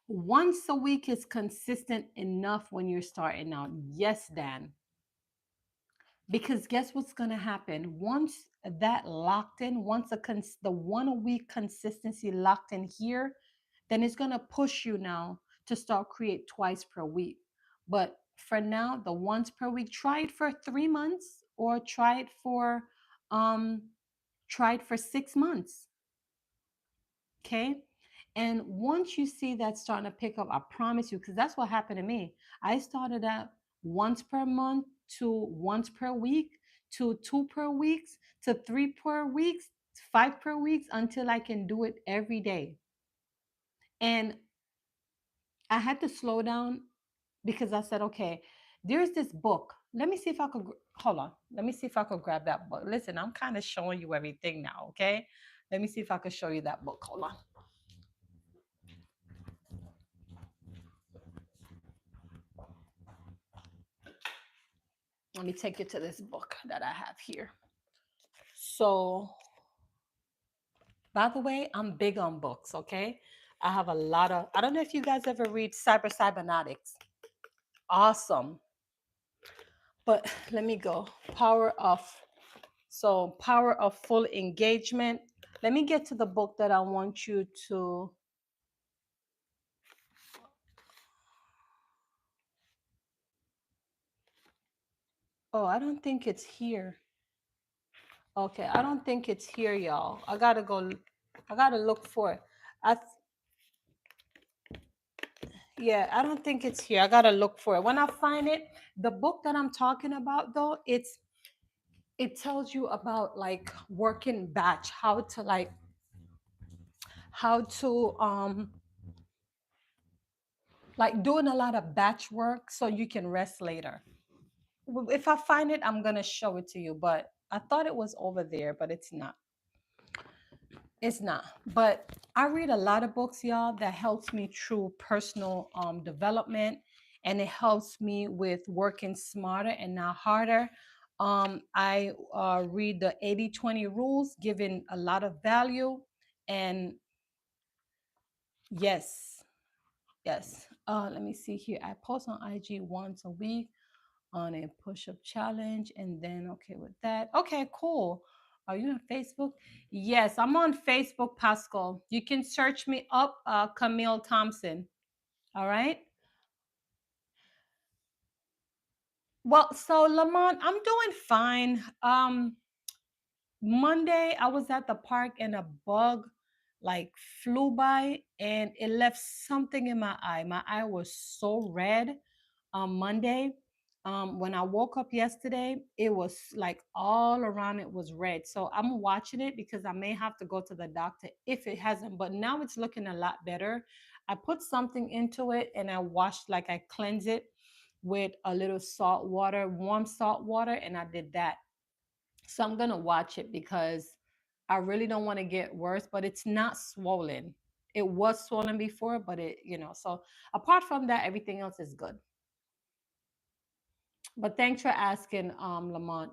Once a week is consistent enough when you're starting out. Yes, Dan. Because guess what's going to happen? Once that locked in, once the 1 a week consistency locked in here, then it's going to push you now to start create twice per week. But for now, the once per week, try it for 3 months or um try it for 6 months. Okay. And once you see that starting to pick up, I promise you, because that's what happened to me. I started out once per month to once per week to two per weeks to three per weeks, five per weeks until I can do it every day. And I had to slow down because I said, okay, there's this book. Let me see if I could hold on. Let me see if I could grab that book. Listen, I'm kind of showing you everything now. Okay. Let me see if I could show you that book. Hold on. Let me take you to this book that I have here. So, by the way, I'm big on books, okay? I have a lot of, I don't know if you guys ever read Cybernetics. Awesome. But let me go. Power of full engagement. Let me get to the book that I want you to. Oh, I don't think it's here. Okay, I don't think it's here, y'all. I gotta look for it. I Yeah, I don't think it's here. I gotta look for it. When I find it, the book that I'm talking about though, it tells you about like working batch, how to like doing a lot of batch work so you can rest later. If I find it, I'm gonna show it to you, but I thought it was over there, but it's not. It's not. But I read a lot of books, y'all, that helps me through personal development, and it helps me with working smarter and not harder. I read the 80/20 rules, giving a lot of value. And yes, yes. Let me see here. I post on IG once a week on a push-up challenge, and then okay with that. Okay, cool. Are you on Facebook? Yes, I'm on Facebook, Pascal. You can search me up, Camille Thompson. All right. Well, so Lamont, I'm doing fine. Monday I was at the park and a bug like flew by and it left something in my eye. My eye was so red on Monday. When I woke up yesterday, it was like all around it was red. So I'm watching it because I may have to go to the doctor if it hasn't. But now it's looking a lot better. I put something into it and I washed, like I cleanse it with a little salt water, warm salt water, and I did that. So I'm gonna watch it because I really don't want to get worse, but it's not swollen. It was swollen before, but so apart from that, everything else is good. But thanks for asking, Lamont.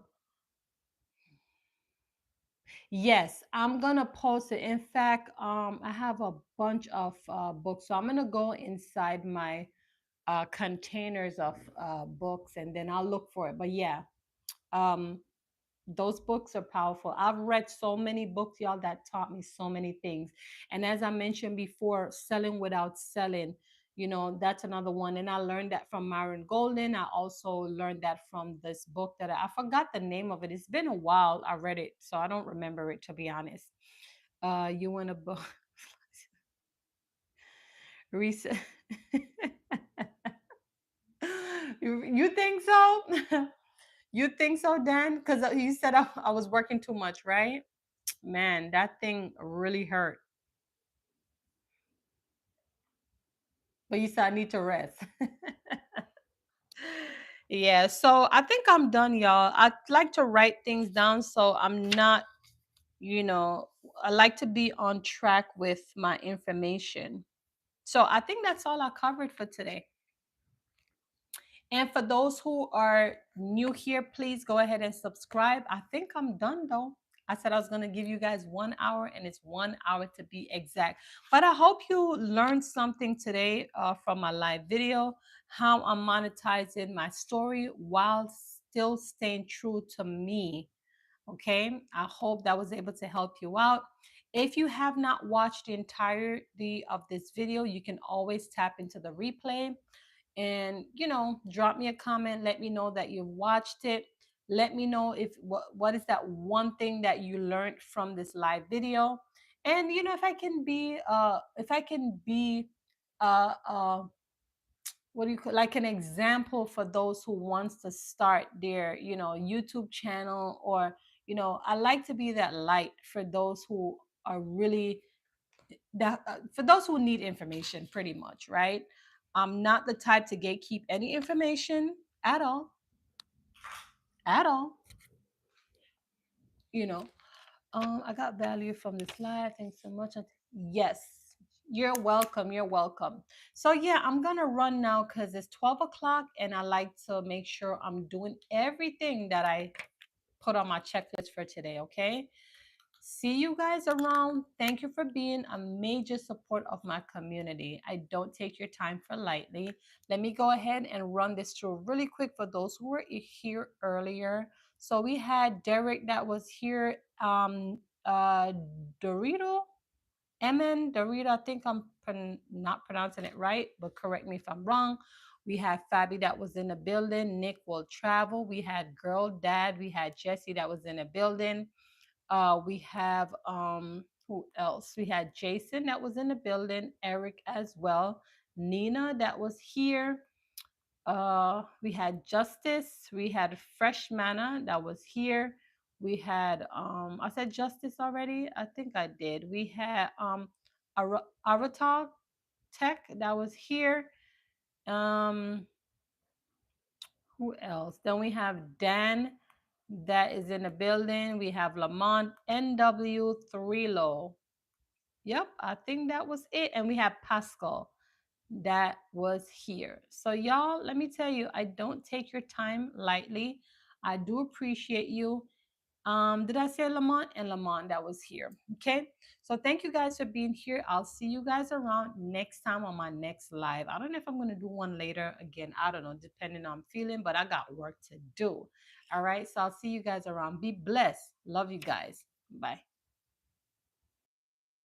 Yes, I'm gonna post it. In fact, I have a bunch of books, so I'm gonna go inside my containers of books, and then I'll look for it. But yeah, um, Those books are powerful. I've read so many books, y'all, that taught me so many things. And as I mentioned before, selling without selling, that's another one. And I learned that from Myron Golden. I also learned that from this book that I forgot the name of it. It's been a while I read it, so I don't remember it, to be honest. You want a book? Reset. You think so? You think so, Dan? Because you said I was working too much, right? Man, that thing really hurt. But you said I need to rest. Yeah, so I think I'm done, y'all. I like to write things down so I'm not, you know, I like to be on track with my information. So I think that's all I covered for today. And for those who are new here, please go ahead and subscribe. I think I'm done though. I said I was going to give you guys 1 hour, and it's 1 hour to be exact. But I hope you learned something today from my live video, how I'm monetizing my story while still staying true to me. Okay. I hope that was able to help you out. If you have not watched the entirety of this video, you can always tap into the replay and drop me a comment. Let me know that you've watched it. Let me know if what is that one thing that you learned from this live video. And if I can be uh what do you call, like an example for those who wants to start their YouTube channel, or I like to be that light for those who are really that for those who need information, pretty much, right? I'm not the type to gatekeep any information at all, at all. you know I got value from this live. Thanks so much. Yes, you're welcome, you're welcome. So yeah, I'm gonna run now because it's 12 o'clock, and I like to make sure I'm doing everything that I put on my checklist for today. Okay. See you guys around. Thank you for being a major support of my community. I don't take your time for lightly. Let me go ahead and run this through really quick for those who were here earlier. So we had Derek that was here. Dorito, MN Dorito. I think I'm not pronouncing it right, but correct me if I'm wrong. We had Fabi that was in the building. Nick will travel. We had Girl Dad. We had Jesse that was in the building. We have who else? We had Jason that was in the building, Eric as well, Nina that was here. We had Justice, we had Fresh Manna that was here. We had I said Justice already. I think I did. We had Avatar Tech that was here. Um, who else? Then we have Dan that is in the building. We have Lamont NW Threelo. Yep, I think that was it. And we have Pascal that was here. So, y'all, let me tell you, I don't take your time lightly. I do appreciate you. Did I say Lamont? And Lamont that was here. Okay. So thank you guys for being here. I'll see you guys around next time on my next live. I don't know if I'm gonna do one later. Again, I don't know, depending on feeling, but I got work to do. All right. So I'll see you guys around. Be blessed. Love you guys. Bye.